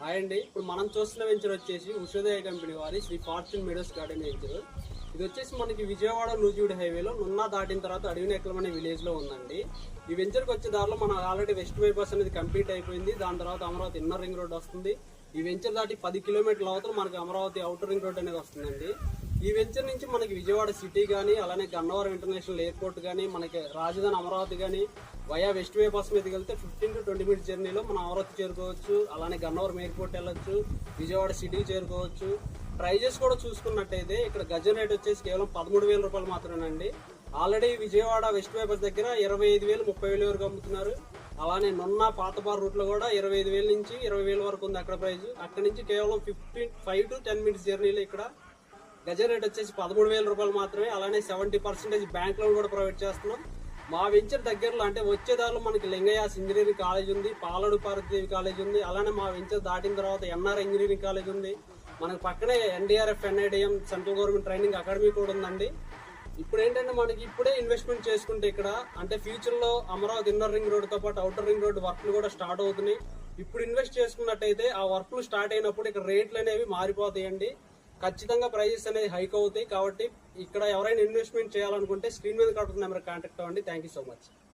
Hi అండి. ఇప్పుడు మనం చూస్తున్న వెంచర్ వచ్చేసి ఉషోదయ కంపెనీ వారి Sri fortune meadows garden venture. ఇది వచ్చేసి మనకి విజయవాడ నూజివీడు హైవేలో నున్నా దాటిన తర్వాత అడవినెక్కలం అనే విలేజ్ లో ఉందండి. ఈ వెంచర్కి వచ్చే దారిలో మనం ఆల్రెడీ వెస్ట్ బైపాస్ అనేది కంప్లీట్ అయిపోయింది. దాని తర్వాత అమరావతి ఇన్నర్ రింగ్ రోడ్ వస్తుంది. ఈ వెంచర్ దాటి 10 కిలోమీటర్ల అవతల మనకి అమరావతి అవుటర్ రింగ్ రోడ్ అనేది వస్తుందండి. ఈ వెంచర్ నుంచి మనకి విజయవాడ సిటీ కానీ, అలానే గన్నవరం ఇంటర్నేషనల్ ఎయిర్పోర్ట్ కానీ, మనకి రాజధాని అమరావతి కానీ వయా వెస్ట్ బైపాస్ మీదకి వెళ్తే 15 to 20 మినిట్స్ జర్నీలో మనం అమరావతి చేరుకోవచ్చు. అలానే గన్నవరం ఎయిర్పోర్ట్ వెళ్ళొచ్చు, విజయవాడ సిటీకి చేరుకోవచ్చు. ప్రైజెస్ కూడా చూసుకున్నట్టయితే ఇక్కడ గజం రేట్ వచ్చేసి కేవలం 13,000 రూపాయలు మాత్రమేనండి. ఆల్రెడీ విజయవాడ వెస్ట్ బైపాస్ దగ్గర 25,000, 30,000 వరకు అమ్ముతున్నారు. అలానే నున్నా పాతబార్ రూట్ లో కూడా 25,000 నుంచి 20,000 వరకు ఉంది అక్కడ ప్రైస్. అక్కడ నుంచి కేవలం 5 to 10 మినిట్స్ జర్నీలో ఇక్కడ గజ రేట్ వచ్చేసి 13,000 రూపాయలు మాత్రమే. అలానే 70% బ్యాంక్ లోన్ కూడా ప్రొవైడ్ చేస్తున్నాం. మా వెంచర్ దగ్గరలో అంటే వచ్చేదారిలో మనకి లింగయాస్ ఇంజనీరింగ్ కాలేజ్ ఉంది, పాలడు పార్వతీదేవి కాలేజ్ ఉంది. అలానే మా వెంచర్ దాటిన తర్వాత ఎన్ఆర్ ఇంజనీరింగ్ కాలేజ్ ఉంది. మనకి పక్కనే NDRF, NIDM central government training academy కూడా ఉందండి. ఇప్పుడు ఏంటంటే మనకి ఇప్పుడే ఇన్వెస్ట్మెంట్ చేసుకుంటే ఇక్కడ అంటే ఫ్యూచర్ లో అమరావతి ఇన్నర్ రింగ్ రోడ్ తో పాటు అవుటర్ రింగ్ రోడ్ వర్క్లు కూడా స్టార్ట్ అవుతున్నాయి. ఇప్పుడు ఇన్వెస్ట్ చేసుకున్నట్టయితే ఆ వర్క్లు స్టార్ట్ అయినప్పుడు ఇక్కడ రేట్లు అనేవి మారిపోతాయండి. ఖచ్చితంగా ప్రైజెస్ అనేది హైక్ అవుతాయి. కాబట్టి ఇక్కడ ఎవరైనా ఇన్వెస్ట్మెంట్ చేయాలనుకుంటే స్క్రీన్ మీద కడుతున్న నెంబర్ కాంటాక్ట్ అవ్వండి. Thank you so much.